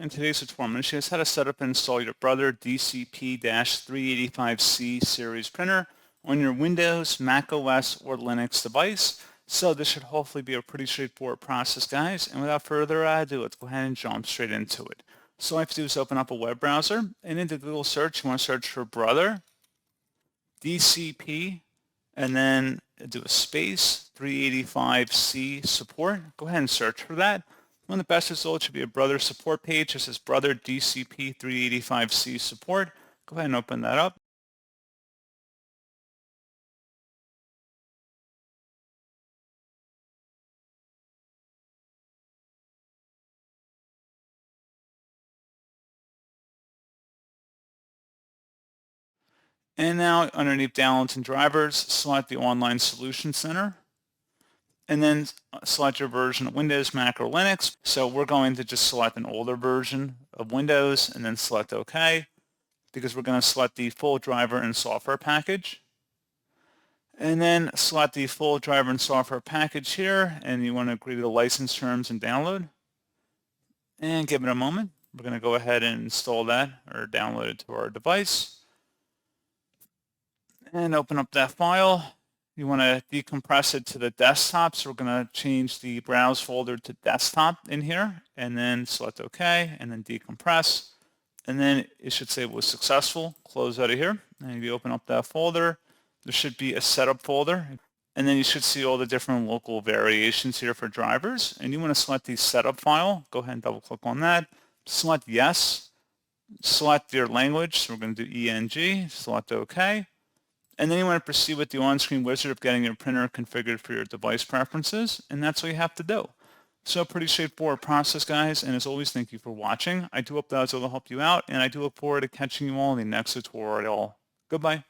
In today's tutorial, I'm going to show you how to set up and install your Brother DCP-385C series printer on your Windows, Mac OS, or Linux device. So this should hopefully be a pretty straightforward process, guys. And without further ado, let's go ahead and jump straight into it. So all I have to do is open up a web browser, and into Google search, you want to search for Brother DCP, and then do a space 385C support. Go ahead and search for that. One of the best results should be a Brother support page. This is Brother DCP-385C support. Go ahead and open that up. And now underneath downloads and drivers, select the Online Solution Center. And then select your version of Windows, Mac, or Linux. So we're going to just select an older version of Windows and then select OK, because we're going to select the full driver and software package. And then select the full driver and software package here, and you want to agree to the license terms and download. And give it a moment. We're going to go ahead and install that or download it to our device. And open up that file. You want to decompress it to the desktop, so we're going to change the browse folder to desktop in here, and then select OK, and then decompress. And then it should say it was successful. Close out of here. And if you open up that folder, there should be a setup folder. And then you should see all the different local variations here for drivers. And you want to select the setup file. Go ahead and double click on that. Select yes. Select your language. So we're going to do ENG. Select OK. And then you want to proceed with the on-screen wizard of getting your printer configured for your device preferences. And that's all you have to do. So pretty straightforward process, guys. And as always, thank you for watching. I do hope that was able to help you out. And I do look forward to catching you all in the next tutorial. Goodbye.